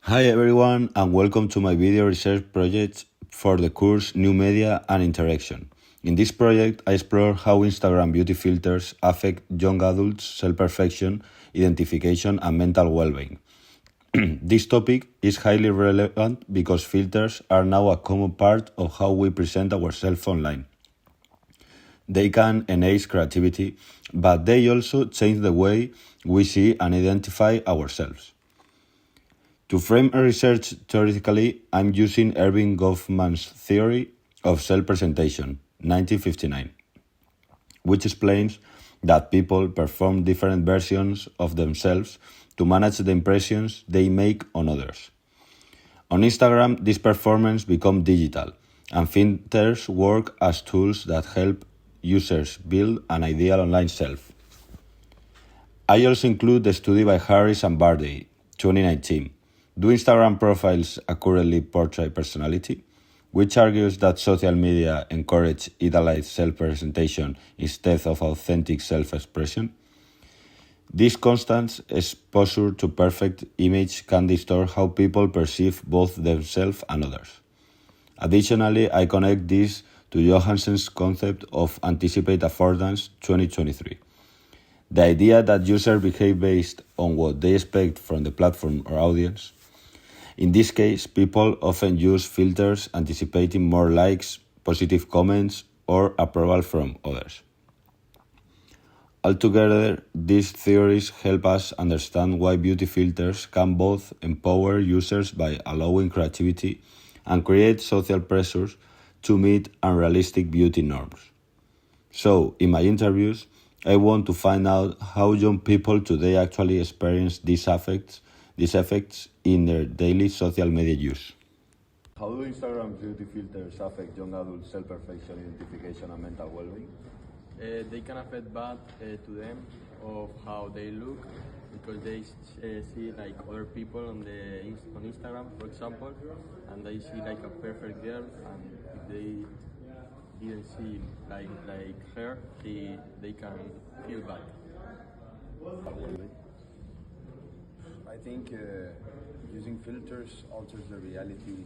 Hi everyone and welcome to my video research project for the course New Media and Interaction. In this project, I explore how Instagram beauty filters affect young adults' self-perfection, identification, and mental well-being. This topic is highly relevant because filters are now a common part of how we present ourselves online. They can enhance creativity, but they also change the way we see and identify ourselves. To frame a research theoretically, I'm using Erving Goffman's theory of self-presentation, 1959, which explains that people perform different versions of themselves to manage the impressions they make on others. On Instagram, this performance becomes digital, and filters work as tools that help users build an ideal online self. I also include the study by Harris and Barday, 2019, Do Instagram Profiles Accurately Portray Personality?, which argues that social media encourage idealized self-presentation instead of authentic self-expression. This constant exposure to perfect image can distort how people perceive both themselves and others. Additionally, I connect this to Johansen's concept of anticipate affordance 2023. The idea that users behave based on what they expect from the platform or audience. In this case, people often use filters anticipating more likes, positive comments, or approval from others. Altogether, these theories help us understand why beauty filters can both empower users by allowing creativity and create social pressures to meet unrealistic beauty norms. So, in my interviews, I want to find out how young people today actually experience these effects in their daily social media use. How do Instagram beauty filters affect young adults' self-perfection, identification, and mental well-being? They can affect bad to them of how they look because they see like other people on Instagram, for example, and they see like a perfect girl, and if they didn't see like her, they can feel bad. I think using filters alters the reality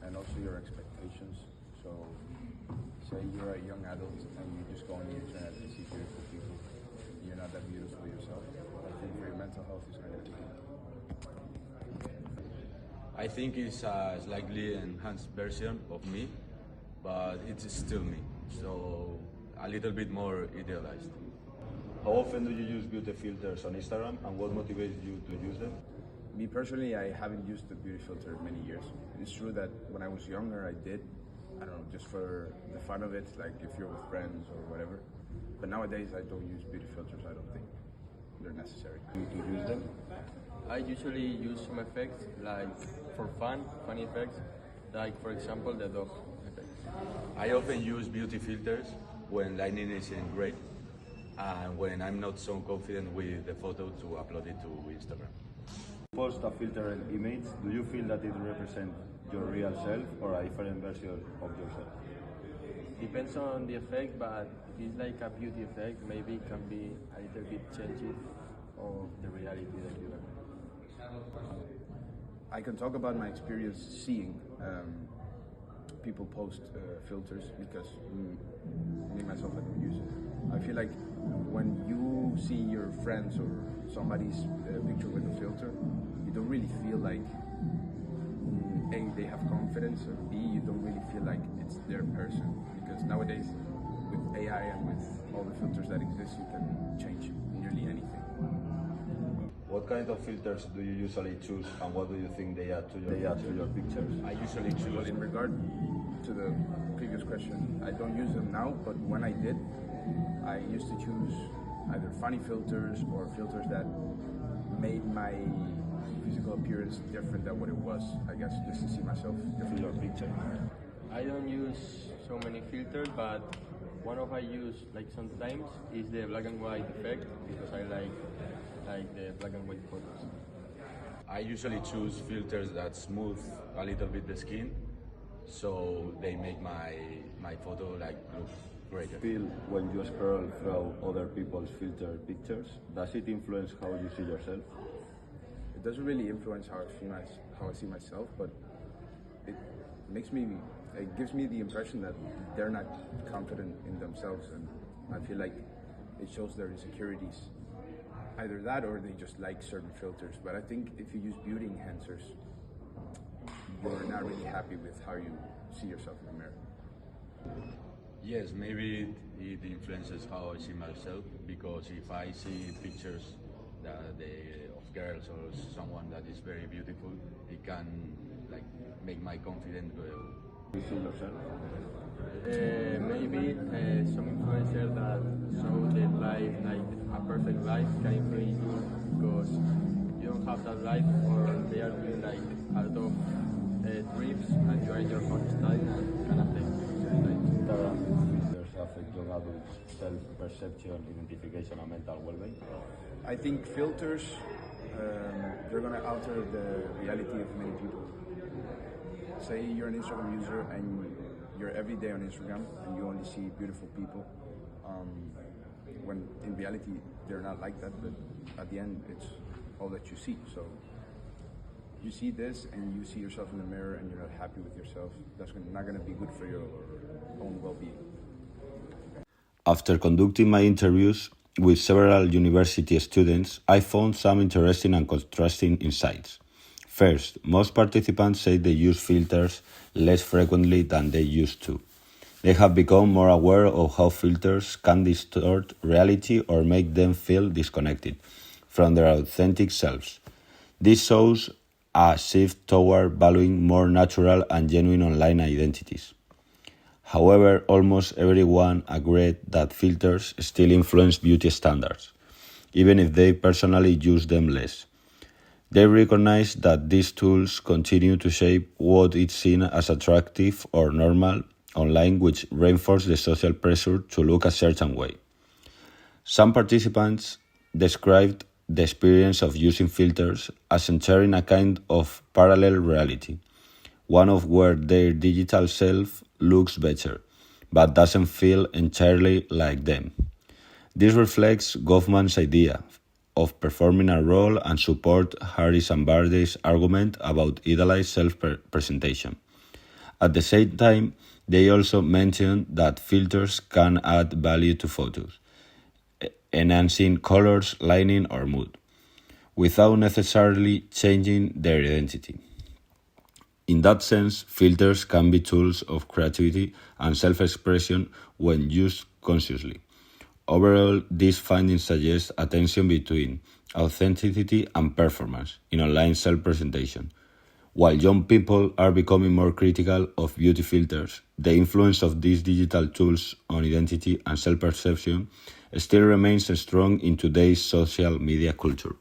and also your expectations. So, say you're a young adult and you just go on the internet and see beautiful people, you're not that beautiful yourself. I think for your mental health is going to be. I think it's a slightly enhanced version of me, but it's still me, so a little bit more idealized. How often do you use beauty filters on Instagram and what motivates you to use them? Me personally, I haven't used the beauty filter in many years. It's true that when I was younger, I did. I don't know, just for the fun of it, like if you're with friends or whatever. But nowadays, I don't use beauty filters. I don't think they're necessary. Do you use them? I usually use some effects like for funny effects, like for example the dog effect. I often use beauty filters when lighting isn't great and when I'm not so confident with the photo to upload it to Instagram. Post a filtered image, do you feel that it represents your real self or a different version of yourself? Depends on the effect, but if it's like a beauty effect, maybe it can be a little bit changing of the reality that you are. I can talk about my experience seeing people post filters because me myself I don't use it. I feel like when you see your friends or somebody's picture with a filter, you don't really feel like A, they have confidence, or B, you don't really feel like it's their person. Because nowadays, with AI and with all the filters that exist, you can change nearly anything. What kind of filters do you usually choose and what do you think they add to your pictures? I usually Well, choose in regard to the previous question, I don't use them now, but when I did, I used to choose either funny filters or filters that made my physical appearance different than what it was, I guess, just to see myself different. Your picture. I don't use so many filters, but one of I use like sometimes is the black and white effect because I like the black and white photos. I usually choose filters that smooth a little bit the skin, so they make my photo like look greater. Feel when you scroll through other people's filtered pictures, does it influence how you see yourself? it doesn't really influence how I see myself, but it gives me the impression that they're not confident in themselves, and I feel like it shows their insecurities. Either that or they just like certain filters. But I think if you use beauty enhancers, you're not really happy with how you see yourself in the mirror. Yes, maybe it influences how I see myself, because if I see pictures of girls or someone that is very beautiful, it can like make my confidence go. You see yourself? Maybe some influencer that show their life like a perfect life can influence you because you don't have that life, or they are doing like a lot of trips and you are in your own style, can affect Instagram filters affect young adults' self-perception, identification, and mental well-being? I think filters, they're going to alter the reality of many people. Say you're an Instagram user and you're every day on Instagram and you only see beautiful people, when in reality they're not like that, but at the end it's all that you see. So you see this and you see yourself in the mirror and you're not happy with yourself. That's not going to be good for your own well-being. After conducting my interviews with several university students, I found some interesting and contrasting insights. First, most participants say they use filters less frequently than they used to. They have become more aware of how filters can distort reality or make them feel disconnected from their authentic selves. This shows a shift toward valuing more natural and genuine online identities. However, almost everyone agreed that filters still influence beauty standards, even if they personally use them less. They recognize that these tools continue to shape what is seen as attractive or normal online, which reinforce the social pressure to look a certain way. Some participants described the experience of using filters as entering a kind of parallel reality, one of where their digital self looks better, but doesn't feel entirely like them. This reflects Goffman's idea of performing a role and support Harris and Bardey's argument about idealized self-presentation. At the same time, they also mentioned that filters can add value to photos, enhancing colors, lighting, or mood, without necessarily changing their identity. In that sense, filters can be tools of creativity and self-expression when used consciously. Overall, these findings suggest a tension between authenticity and performance in online self-presentation. While young people are becoming more critical of beauty filters, the influence of these digital tools on identity and self-perception still remains strong in today's social media culture.